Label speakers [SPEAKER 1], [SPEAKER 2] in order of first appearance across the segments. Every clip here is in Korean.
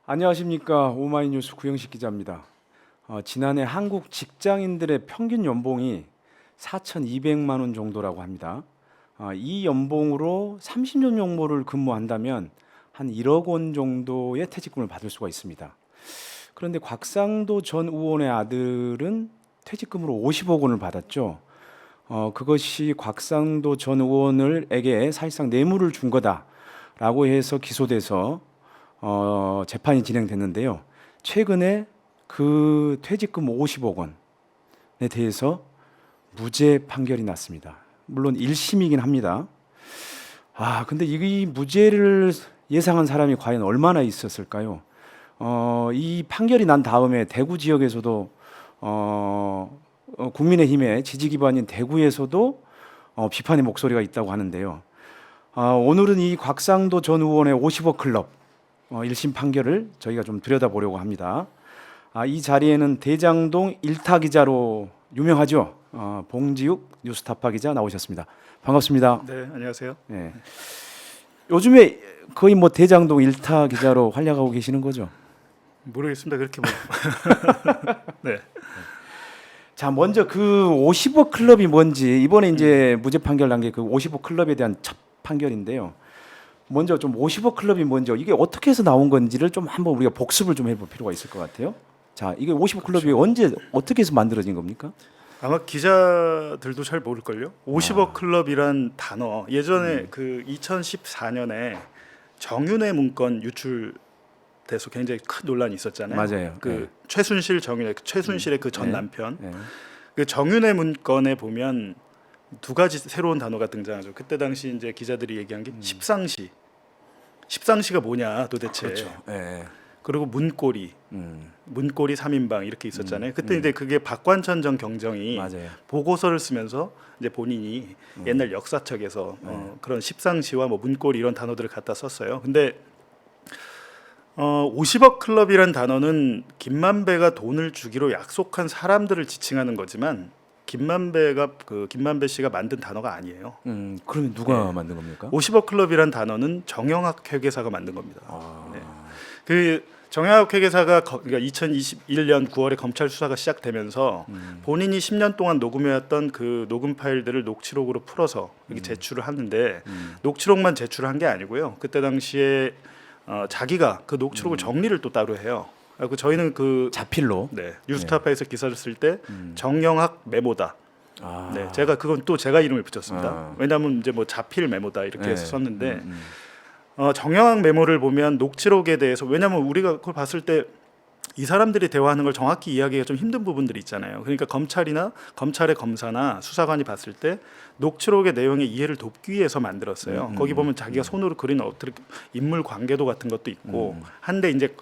[SPEAKER 1] 안녕하십니까. 오마이뉴스 구영식 기자입니다. 지난해 한국 직장인들의 평균 연봉이 4,200만 원 정도라고 합니다. 이 연봉으로 30년 정도를 근무한다면 한 1억 원 정도의 퇴직금을 받을 수가 있습니다. 그런데 곽상도 전 의원의 아들은 퇴직금으로 50억 원을 받았죠. 그것이 곽상도 전 의원에게 사실상 뇌물을 준 거다라고 해서 기소돼서 재판이 진행됐는데요. 최근에 그 퇴직금 50억 원에 대해서 무죄 판결이 났습니다. 물론 1심이긴 합니다. 근데 이 무죄를 예상한 사람이 과연 얼마나 있었을까요? 이 판결이 난 다음에 대구 지역에서도 국민의힘의 지지 기반인 대구에서도 비판의 목소리가 있다고 하는데요. 오늘은 이 곽상도 전 의원의 50억 클럽 1심 판결을 저희가 좀 들여다보려고 합니다. 이 자리에는 대장동 일타 기자로 유명하죠. 봉지욱 뉴스타파 기자 나오셨습니다. 반갑습니다.
[SPEAKER 2] 네, 안녕하세요.
[SPEAKER 1] 네. 요즘에 거의 뭐 대장동 일타 기자로 활약하고 계시는 거죠?
[SPEAKER 2] 모르겠습니다. 그렇게 뭐. 네.
[SPEAKER 1] 자, 먼저 그 50억 클럽이 뭔지 이번에 이제 무죄 판결 난 게 그 50억 클럽에 대한 첫 판결인데요. 먼저 좀 50억 클럽이 뭔지 이게 어떻게 해서 나온 건지를 좀 한번 우리가 복습을 좀 해볼 필요가 있을 것 같아요. 자, 이게 50억 클럽이 언제 어떻게 해서 만들어진 겁니까?
[SPEAKER 2] 아마 기자들도 잘 모를걸요. 50억 클럽이란 단어 예전에 그 2014년에 정윤회 문건 유출돼서 굉장히 큰 논란이 있었잖아요.
[SPEAKER 1] 맞아요.
[SPEAKER 2] 그
[SPEAKER 1] 네.
[SPEAKER 2] 최순실의 그 전
[SPEAKER 1] 네.
[SPEAKER 2] 남편.
[SPEAKER 1] 네.
[SPEAKER 2] 그 정윤회 문건에 보면 두 가지 새로운 단어가 등장하죠. 그때 당시 이제 기자들이 얘기한 게 십상시. 십상시가 뭐냐 도대체.
[SPEAKER 1] 그렇죠. 네.
[SPEAKER 2] 그리고 문고리. 문고리 3인방 이렇게 있었잖아요. 그때 이제 그게 박관천 전 경정이
[SPEAKER 1] 맞아요.
[SPEAKER 2] 보고서를 쓰면서 이제 본인이 옛날 역사책에서 그런 십상시와 뭐 문고리 이런 단어들을 갖다 썼어요. 근데 50억 클럽이란 단어는 김만배가 돈을 주기로 약속한 사람들을 지칭하는 거지만 김만배 씨가 만든 단어가 아니에요.
[SPEAKER 1] 그러면 누가
[SPEAKER 2] 네.
[SPEAKER 1] 만든 겁니까?
[SPEAKER 2] 50억 클럽이란 단어는 정영학 회계사가 만든 겁니다.
[SPEAKER 1] 아.
[SPEAKER 2] 네. 그 정영학 회계사가 그러니까 2021년 9월에 검찰 수사가 시작되면서 본인이 10년 동안 녹음해왔던 그 녹음 파일들을 녹취록으로 풀어서 이렇게 제출을 하는데 녹취록만 제출한 게 아니고요. 그때 당시에 자기가 그 녹취록을 정리를 또 따로 해요. 그리고 저희는 그
[SPEAKER 1] 자필로.
[SPEAKER 2] 네, 뉴스타파에서 기사를 쓸 때 정영학 메모다.
[SPEAKER 1] 아.
[SPEAKER 2] 네, 그건 또 제가 이름을 붙였습니다.
[SPEAKER 1] 아.
[SPEAKER 2] 왜냐하면 이제 뭐 자필 메모다 이렇게
[SPEAKER 1] 네.
[SPEAKER 2] 해서 썼는데 정영학 메모를 보면 녹취록에 대해서 왜냐하면 우리가 그걸 봤을 때 이 사람들이 대화하는 걸 정확히 이해하기가 좀 힘든 부분들이 있잖아요. 그러니까 검찰의 검사나 수사관이 봤을 때 녹취록의 내용의 이해를 돕기 위해서 만들었어요. 거기 보면 자기가 손으로 그린 어떻게 인물 관계도 같은 것도 있고 한데 이제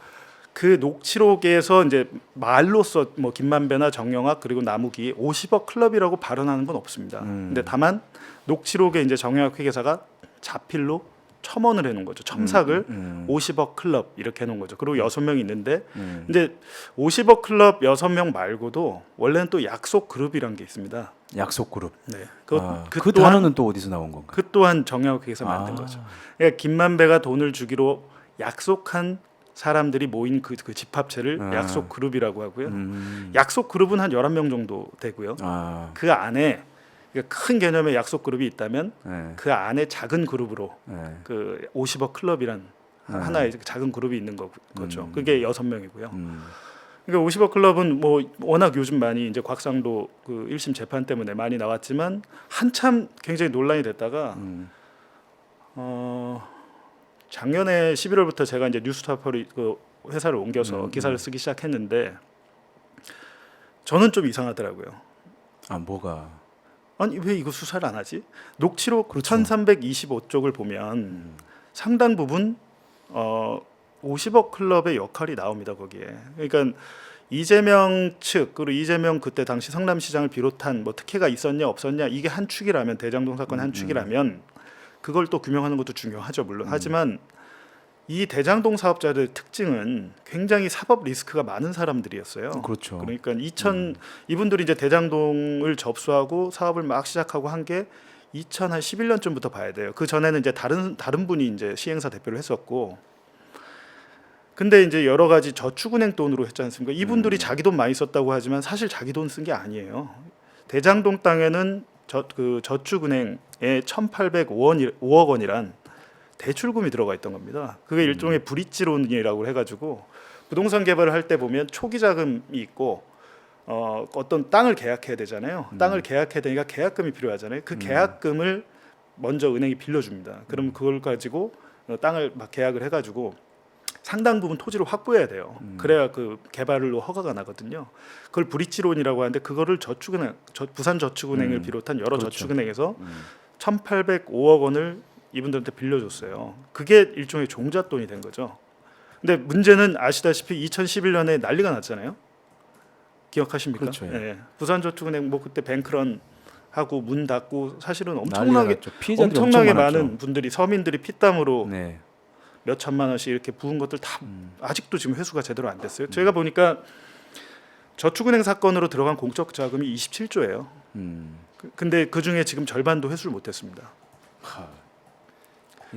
[SPEAKER 2] 그 녹취록에서 이제 말로써 뭐 김만배나 정영학 그리고 남욱이 50억 클럽이라고 발언하는 건 없습니다. 근데 다만 녹취록에 이제 정영학 회계사가 자필로 첨언을 해놓은 거죠. 첨삭을 50억 클럽 이렇게 해놓은 거죠. 그리고 6명이 있는데 근데 50억 클럽 6명 말고도 원래는 또 약속 그룹이란 게 있습니다.
[SPEAKER 1] 약속 그룹.
[SPEAKER 2] 네.
[SPEAKER 1] 그 단어는 또 어디서 나온 건가요?
[SPEAKER 2] 그 또한 정영학 회계사 만든 거죠. 그러니까 김만배가 돈을 주기로 약속한 사람들이 모인 그 집합체를 약속 그룹이라고 하고요. 약속 그룹은 한 11명 정도 되고요. 그 안에 큰 개념의 약속 그룹이 있다면
[SPEAKER 1] 네.
[SPEAKER 2] 그 안에 작은 그룹으로
[SPEAKER 1] 네.
[SPEAKER 2] 그 50억 클럽이란 하나의 작은 그룹이 있는 거죠. 그게 6명이고요. 그러니까 50억 클럽은 뭐 워낙 요즘 많이 이제 곽상도 그 1심 재판 때문에 많이 나왔지만 한참 굉장히 논란이 됐다가 작년에 11월부터 제가 이제 뉴스타파로 그 회사를 옮겨서 기사를 쓰기 시작했는데 저는 좀 이상하더라고요.
[SPEAKER 1] 뭐가?
[SPEAKER 2] 아니 왜 이거 수사를 안 하지? 녹취록
[SPEAKER 1] 그렇죠.
[SPEAKER 2] 1325쪽을 보면 상당 부분 50억 클럽의 역할이 나옵니다 거기에. 그러니까 이재명 측 그리고 이재명 그때 당시 성남시장을 비롯한 뭐 특혜가 있었냐 없었냐 이게 한 축이라면 대장동 사건 한 축이라면 그걸 또 규명하는 것도 중요하죠 물론. 하지만 이 대장동 사업자들의 특징은 굉장히 사법 리스크가 많은 사람들이었어요.
[SPEAKER 1] 그렇죠.
[SPEAKER 2] 그러니까 이분들이 이제 대장동을 접수하고 사업을 막 시작하고 한 게 2011년쯤부터 봐야 돼요. 그 전에는 이제 다른 분이 이제 시행사 대표를 했었고 근데 이제 여러 가지 저축은행 돈으로 했지 않습니까? 이분들이 자기 돈 많이 썼다고 하지만 사실 자기 돈 쓴 게 아니에요. 대장동 땅에는 저축은행에 1,805억 원이란 대출금이 들어가 있던 겁니다. 그게 일종의 브릿지론이라고 해가지고 부동산 개발을 할 때 보면 초기 자금이 있고 어떤 땅을 계약해야 되잖아요. 땅을 계약해야 되니까 계약금이 필요하잖아요. 그 계약금을 먼저 은행이 빌려줍니다. 그럼 그걸 가지고 땅을 막 계약을 해가지고 상당 부분 토지를 확보해야 돼요. 그래야 그 개발로 허가가 나거든요. 그걸 브릿지론이라고 하는데 그거를 부산저축은행을 비롯한 여러
[SPEAKER 1] 그렇죠.
[SPEAKER 2] 저축은행에서 1,805억 원을 이분들한테 빌려줬어요. 그게 일종의 종잣돈이 된 거죠. 근데 문제는 아시다시피 2011년에 난리가 났잖아요. 기억하십니까?
[SPEAKER 1] 그렇죠.
[SPEAKER 2] 예. 부산저축은행 뭐 그때 뱅크런 하고 문 닫고 사실은
[SPEAKER 1] 난리가 났죠. 피해자들이
[SPEAKER 2] 엄청나게
[SPEAKER 1] 엄청 많았죠.
[SPEAKER 2] 많은 분들이 서민들이 피땀으로
[SPEAKER 1] 네.
[SPEAKER 2] 몇 천만 원씩 이렇게 부은 것들 다 아직도 지금 회수가 제대로 안 됐어요. 제가 보니까 저축은행 사건으로 들어간 공적 자금이 27조예요. 근데 그 중에 지금 절반도 회수를 못했습니다.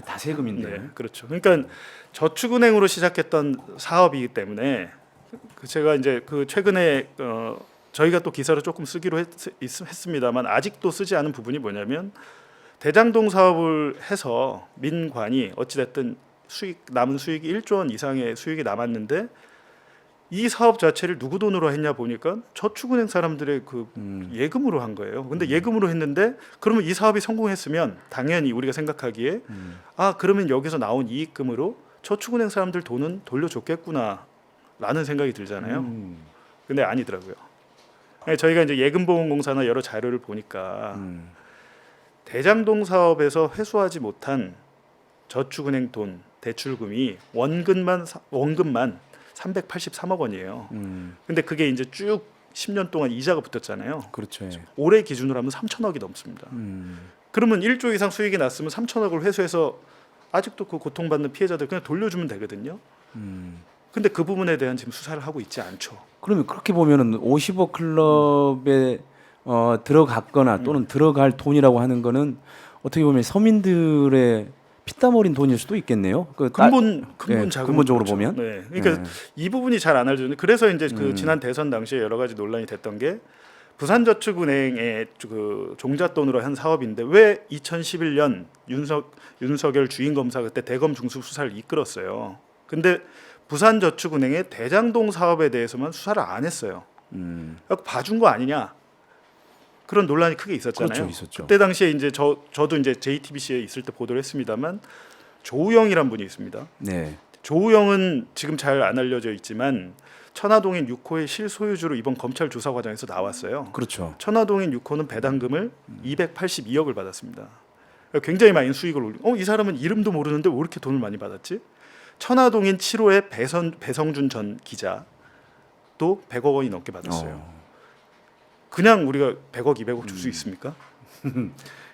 [SPEAKER 1] 다 세금인데.
[SPEAKER 2] 네, 그렇죠. 그러니까 저축은행으로 시작했던 사업이기 때문에 제가 이제 그 최근에 저희가 또 기사를 조금 쓰기로 했습니다만 아직도 쓰지 않은 부분이 뭐냐면 대장동 사업을 해서 민관이 어찌됐든 남은 수익이 1조 원 이상의 수익이 남았는데 이 사업 자체를 누구 돈으로 했냐 보니까 저축은행 사람들의 그 예금으로 한 거예요. 근데 예금으로 했는데 그러면 이 사업이 성공했으면 당연히 우리가 생각하기에 그러면 여기서 나온 이익금으로 저축은행 사람들 돈은 돌려줬겠구나라는 생각이 들잖아요. 근데 아니더라고요. 저희가 이제 예금보험공사나 여러 자료를 보니까 대장동 사업에서 회수하지 못한 저축은행 돈 대출금이 원금만 383억 원이에요. 근데 그게 이제 쭉 10년 동안 이자가 붙었잖아요.
[SPEAKER 1] 그렇죠. 예.
[SPEAKER 2] 올해 기준으로 하면 3천억이 넘습니다. 그러면 1조 이상 수익이 났으면 3천억을 회수해서 아직도 그 고통받는 피해자들 그냥 돌려주면 되거든요. 근데 그 부분에 대한 지금 수사를 하고 있지 않죠.
[SPEAKER 1] 그러면 그렇게 보면은 50억 클럽에 들어갔거나 또는 들어갈 돈이라고 하는 거는 어떻게 보면 서민들의 피땀 어린 돈일 수도 있겠네요.
[SPEAKER 2] 근본
[SPEAKER 1] 예,
[SPEAKER 2] 자금은
[SPEAKER 1] 근본적으로
[SPEAKER 2] 그렇죠.
[SPEAKER 1] 보면.
[SPEAKER 2] 네. 그러니까 이 부분이 잘 안 알려졌는데 그래서 이제 그 지난 대선 당시에 여러 가지 논란이 됐던 게 부산저축은행의 그 종잣돈으로 한 사업인데 왜 2011년 윤석열 주인검사 그때 대검 중수 수사를 이끌었어요. 근데 부산저축은행의 대장동 사업에 대해서만 수사를 안 했어요. 그래서 봐준 거 아니냐? 그런 논란이 크게 있었잖아요.
[SPEAKER 1] 그렇죠, 있었죠.
[SPEAKER 2] 그때 당시에 이제 저도 이제 JTBC에 있을 때 보도를 했습니다만 조우영이란 분이 있습니다.
[SPEAKER 1] 네.
[SPEAKER 2] 조우영은 지금 잘 안 알려져 있지만 천화동인 6호의 실소유주로 이번 검찰 조사 과정에서 나왔어요.
[SPEAKER 1] 그렇죠.
[SPEAKER 2] 천화동인 6호는 배당금을 282억을 받았습니다. 굉장히 많이 수익을 올린. 이 사람은 이름도 모르는데 왜 이렇게 돈을 많이 받았지? 천화동인 7호의 배성준 전 기자도 100억 원이 넘게 받았어요. 그냥 우리가 100억, 200억 줄 수 있습니까?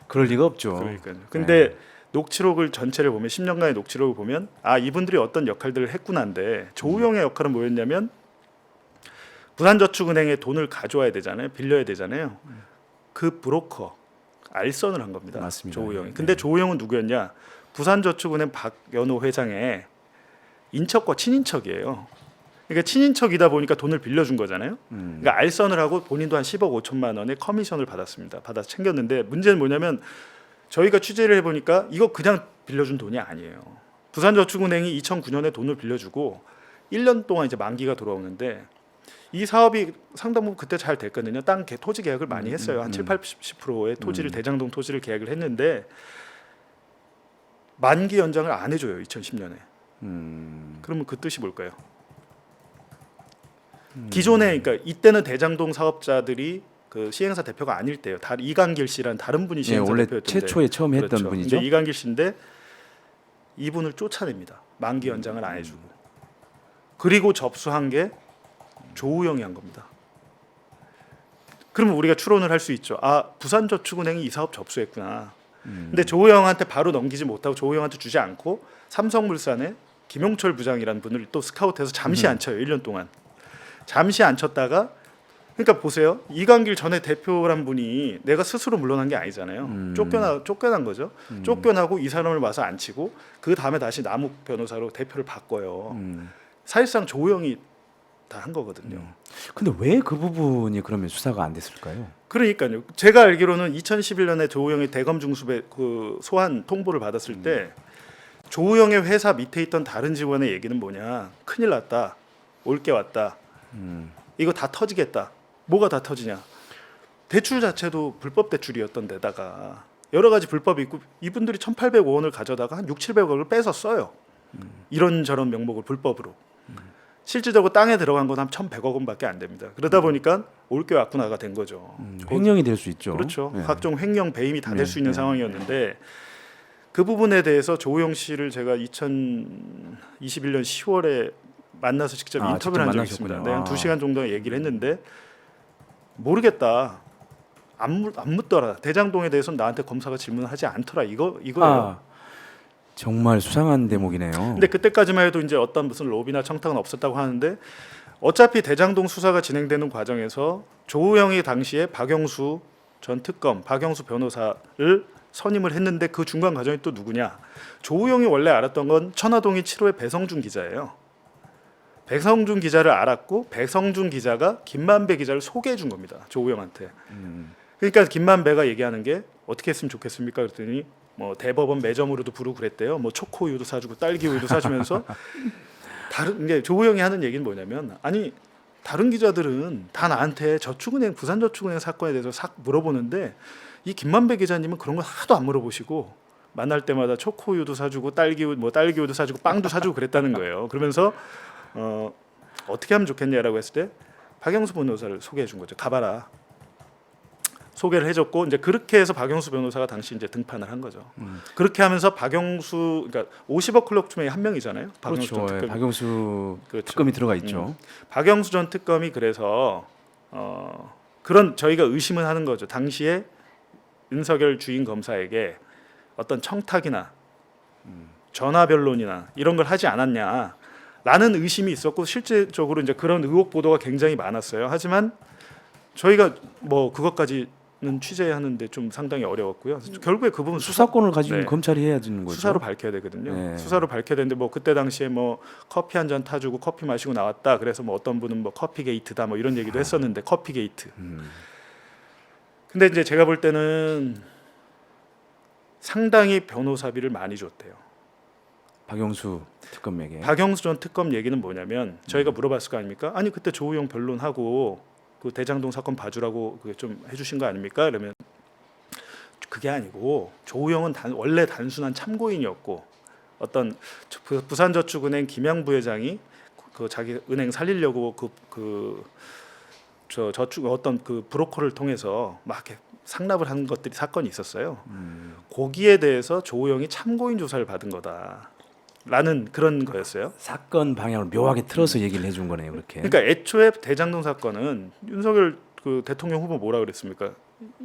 [SPEAKER 1] 그럴 리가 없죠.
[SPEAKER 2] 그러니까요. 근데 녹취록을 전체를 보면 10년간의 녹취록을 보면 이분들이 어떤 역할들을 했구나인데 조우영의 역할은 뭐였냐면 부산저축은행에 돈을 가져와야 되잖아요. 빌려야 되잖아요. 그 브로커 알선을 한 겁니다.
[SPEAKER 1] 맞습니다.
[SPEAKER 2] 조우영이. 근데 조우영은 누구였냐? 부산저축은행 박연호 회장의 인척과 친인척이에요. 그러니까 친인척이다 보니까 돈을 빌려준 거잖아요. 그러니까 알선을 하고 본인도 한 10억 5천만 원의 커미션을 받았습니다. 받아서 챙겼는데 문제는 뭐냐면 저희가 취재를 해보니까 이거 그냥 빌려준 돈이 아니에요. 부산저축은행이 2009년에 돈을 빌려주고 1년 동안 이제 만기가 돌아오는데 이 사업이 상당 부분 그때 잘 됐거든요. 토지 계약을 많이 했어요. 한 7, 80%의 토지를 대장동 토지를 계약을 했는데 만기 연장을 안 해줘요. 2010년에. 그러면 그 뜻이 뭘까요? 기존에 그러니까 이때는 대장동 사업자들이 그 시행사 대표가 아닐 때요. 이강길 씨라는 다른 분이 시행사
[SPEAKER 1] 원래
[SPEAKER 2] 대표였는데
[SPEAKER 1] 최초에 처음 했던
[SPEAKER 2] 그렇죠.
[SPEAKER 1] 분이죠.
[SPEAKER 2] 이제 이강길 씨인데 이분을 쫓아냅니다. 만기 연장을 안 해주고 그리고 접수한 게 조우영이 한 겁니다. 그러면 우리가 추론을 할 수 있죠. 부산저축은행이 이 사업 접수했구나. 근데 조우영한테 바로 넘기지 못하고 조우영한테 주지 않고 삼성물산의 김용철 부장이라는 분을 또 스카우트해서 잠시 앉혀요. 1년 동안. 잠시 앉혔다가 그러니까 보세요. 이강길 전에 대표란 분이 내가 스스로 물러난 게 아니잖아요. 쫓겨난 거죠. 쫓겨나고 이 사람을 와서 앉히고 그 다음에 다시 남욱 변호사로 대표를 바꿔요. 사실상 조우영이 다 한 거거든요.
[SPEAKER 1] 근데 왜 그 부분이 그러면 수사가 안 됐을까요?
[SPEAKER 2] 그러니까요. 제가 알기로는 2011년에 조우영이 대검 중수배 그 소환 통보를 받았을 때 조우영의 회사 밑에 있던 다른 직원의 얘기는 뭐냐? 큰일 났다. 올 게 왔다. 이거 다 터지겠다. 뭐가 다 터지냐? 대출 자체도 불법 대출이었던 데다가 여러 가지 불법이 있고 이분들이 1,800원을 가져다가 한 6, 700억을 뺏어 써요. 이런저런 명목을 불법으로. 실질적으로 땅에 들어간 건 한 1,100억 원밖에 안 됩니다. 그러다 보니까 올 게 왔구나가 된 거죠.
[SPEAKER 1] 횡령이 될 수 있죠.
[SPEAKER 2] 그렇죠.
[SPEAKER 1] 네.
[SPEAKER 2] 각종 횡령 배임이 다 될 수 있는
[SPEAKER 1] 네.
[SPEAKER 2] 상황이었는데 그 부분에 대해서 조우영 씨를 제가 2021년 10월에 만나서 직접
[SPEAKER 1] 직접
[SPEAKER 2] 인터뷰를 한 적이 있습니다.
[SPEAKER 1] 만나셨군요.
[SPEAKER 2] 네, 한 2시간 정도 얘기를 했는데 모르겠다. 안 묻더라. 대장동에 대해서는 나한테 검사가 질문하지 않더라. 이거예요.
[SPEAKER 1] 정말 수상한 대목이네요.
[SPEAKER 2] 근데 그때까지만 해도 이제 어떤 무슨 로비나 청탁은 없었다고 하는데 어차피 대장동 수사가 진행되는 과정에서 조우영이 당시에 박영수 전 특검, 박영수 변호사를 선임을 했는데 그 중간 과정이 또 누구냐? 조우영이 원래 알았던 건 천화동이 7호의 배성준 기자예요. 배성준 기자를 알았고 배성준 기자가 김만배 기자를 소개해 준 겁니다. 조우영한테. 그러니까 김만배가 얘기하는 게 어떻게 했으면 좋겠습니까? 그랬더니 뭐 대법원 매점으로도 부르고 그랬대요. 뭐 초코우유도 사주고 딸기우유도 사주면서 다른 게 조우영이 하는 얘기는 뭐냐면 아니 다른 기자들은 다 나한테 저축은행 부산저축은행 사건에 대해서 싹 물어보는데 이 김만배 기자님은 그런 거 하나도 안 물어보시고 만날 때마다 초코우유도 사주고 딸기우유도 사주고 빵도 사주고 그랬다는 거예요. 그러면서 어떻게 하면 좋겠냐라고 했을 때 박영수 변호사를 소개해 준 거죠. 가봐라. 소개를 해줬고 이제 그렇게 해서 박영수 변호사가 당시 이제 등판을 한 거죠. 그렇게 하면서 박영수 그러니까 50억 클럽 중에 한 명이잖아요. 박영수
[SPEAKER 1] 그렇죠.
[SPEAKER 2] 전
[SPEAKER 1] 예,
[SPEAKER 2] 특검이.
[SPEAKER 1] 박영수
[SPEAKER 2] 그렇죠.
[SPEAKER 1] 특검이 들어가 있죠.
[SPEAKER 2] 박영수 전 특검이 그래서 그런 저희가 의심을 하는 거죠. 당시에 윤석열 주인 검사에게 어떤 청탁이나 전화 변론이나 이런 걸 하지 않았냐라는 의심이 있었고 실제적으로 이제 그런 의혹 보도가 굉장히 많았어요. 하지만 저희가 뭐 그것까지는 취재하는데 좀 상당히 어려웠고요. 결국에 그 부분
[SPEAKER 1] 수사권을 가지고
[SPEAKER 2] 네.
[SPEAKER 1] 검찰이 해야 되는 거죠.
[SPEAKER 2] 수사로 밝혀야 되거든요.
[SPEAKER 1] 네.
[SPEAKER 2] 수사로 밝혀야 되는데 뭐 그때 당시에 뭐 커피 한 잔 타주고 커피 마시고 나왔다. 그래서 뭐 어떤 분은 뭐 커피 게이트다 뭐 이런 얘기도 했었는데 커피 게이트. 근데 이제 제가 볼 때는 상당히 변호사비를 많이 줬대요.
[SPEAKER 1] 박영수 특검에게.
[SPEAKER 2] 박영수 전 특검 얘기는 뭐냐면 저희가 물어봤을 거 아닙니까? 아니 그때 조우영 변론하고 그 대장동 사건 봐주라고 그게 좀 해주신 거 아닙니까? 그러면 그게 아니고 조우영은 원래 단순한 참고인이었고 어떤 부산저축은행 김양 부회장이 그 자기 은행 살리려고 저축 어떤 그 브로커를 통해서 막 이렇게 상납을 한 것들이 사건이 있었어요. 거기에 대해서 조우영이 참고인 조사를 받은 거다라는 그런 거였어요.
[SPEAKER 1] 사건 방향을 묘하게 틀어서 얘기를 해준 거네요. 그렇게.
[SPEAKER 2] 그러니까 애초에 대장동 사건은 윤석열 그 대통령 후보 뭐라 그랬습니까?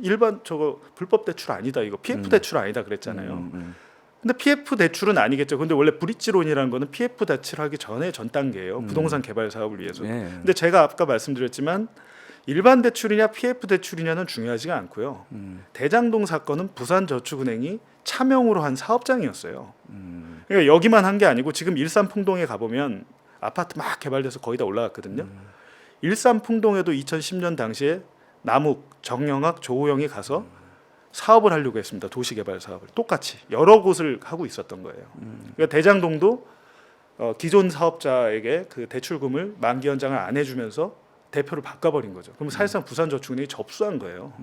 [SPEAKER 2] 일반 저거 불법 대출 아니다 이거 PF 대출 아니다 그랬잖아요. 근데 PF 대출은 아니겠죠. 근데 원래 브릿지론이라는 거는 PF 대출하기 전에 전 단계예요. 부동산 개발 사업을 위해서.
[SPEAKER 1] 네.
[SPEAKER 2] 근데 제가 아까 말씀드렸지만 일반 대출이냐 PF 대출이냐는 중요하지가 않고요. 대장동 사건은 부산저축은행이 차명으로 한 사업장이었어요. 그러니까 여기만 한 게 아니고 지금 일산풍동에 가보면 아파트 막 개발돼서 거의 다 올라갔거든요. 일산풍동에도 2010년 당시에 남욱, 정영학, 조우영이 가서 사업을 하려고 했습니다. 도시개발 사업을 똑같이 여러 곳을 하고 있었던 거예요. 그러니까 대장동도 기존 사업자에게 그 대출금을 만기 연장을 안 해주면서 대표를 바꿔버린 거죠. 그럼 사실상 부산저축은행이 접수한 거예요.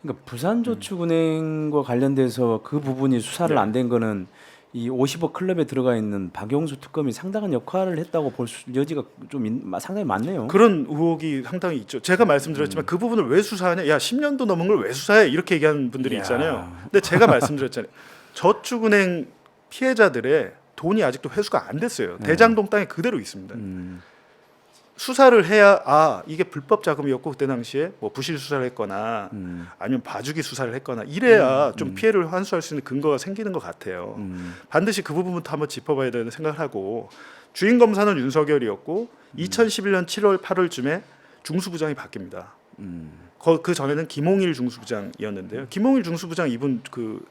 [SPEAKER 1] 그러니까 부산저축은행과 관련돼서 그 부분이 수사를
[SPEAKER 2] 네.
[SPEAKER 1] 안 된 거는 이 50억 클럽에 들어가 있는 박영수 특검이 상당한 역할을 했다고 볼 여지가 좀 상당히 많네요.
[SPEAKER 2] 그런 의혹이 상당히 있죠. 제가 말씀드렸지만 그 부분을 왜 수사하냐? 야 10년도 넘은 걸 왜 수사해? 이렇게 얘기하는 분들이
[SPEAKER 1] 이야.
[SPEAKER 2] 있잖아요. 근데 제가 말씀드렸잖아요. 저축은행 피해자들의 돈이 아직도 회수가 안 됐어요. 대장동 땅에 그대로 있습니다. 수사를 해야 이게 불법 자금이었고 그때 당시에 뭐 부실 수사를 했거나 아니면 봐주기 수사를 했거나 이래야 좀 피해를 환수할 수 있는 근거가 생기는 것 같아요. 반드시 그 부분부터 한번 짚어봐야 되는 생각을 하고 주인 검사는 윤석열이었고 2011년 7월 8월쯤에 중수부장이 바뀝니다. 그 전에는 김홍일 중수부장이었는데요. 김홍일 중수부장 이분 그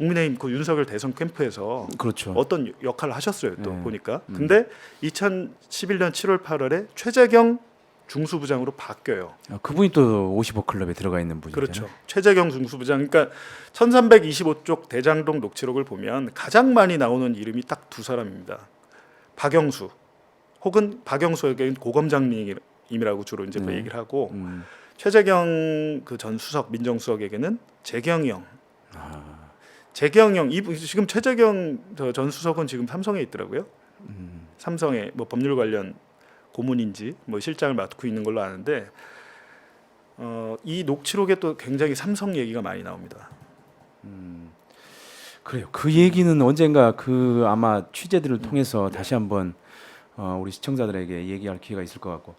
[SPEAKER 2] 국민의힘 그 윤석열 대선 캠프에서
[SPEAKER 1] 그렇죠.
[SPEAKER 2] 어떤 역할을 하셨어요. 또
[SPEAKER 1] 네.
[SPEAKER 2] 보니까. 근데 2011년 7월 8월에 최재경 중수부장으로 바뀌어요.
[SPEAKER 1] 그분이 또 50억 클럽에 들어가 있는 분이잖아요.
[SPEAKER 2] 그렇죠. 최재경 중수부장. 그러니까 1325쪽 대장동 녹취록을 보면 가장 많이 나오는 이름이 딱 두 사람입니다. 박영수 혹은 박영수에게는 고검장님이라고 주로 이제 뭐
[SPEAKER 1] 네.
[SPEAKER 2] 얘기를 하고 최재경 그 전 수석 민정수석에게는 재경영. 재경영 지금 최재경 전 수석은 지금 삼성에 있더라고요. 삼성에 뭐 법률 관련 고문인지 뭐 실장을 맡고 있는 걸로 아는데 이 녹취록에 또 굉장히 삼성 얘기가 많이 나옵니다.
[SPEAKER 1] 그래요. 그 얘기는 언젠가 그 아마 취재들을 통해서 다시 한번 우리 시청자들에게 얘기할 기회가 있을 것 같고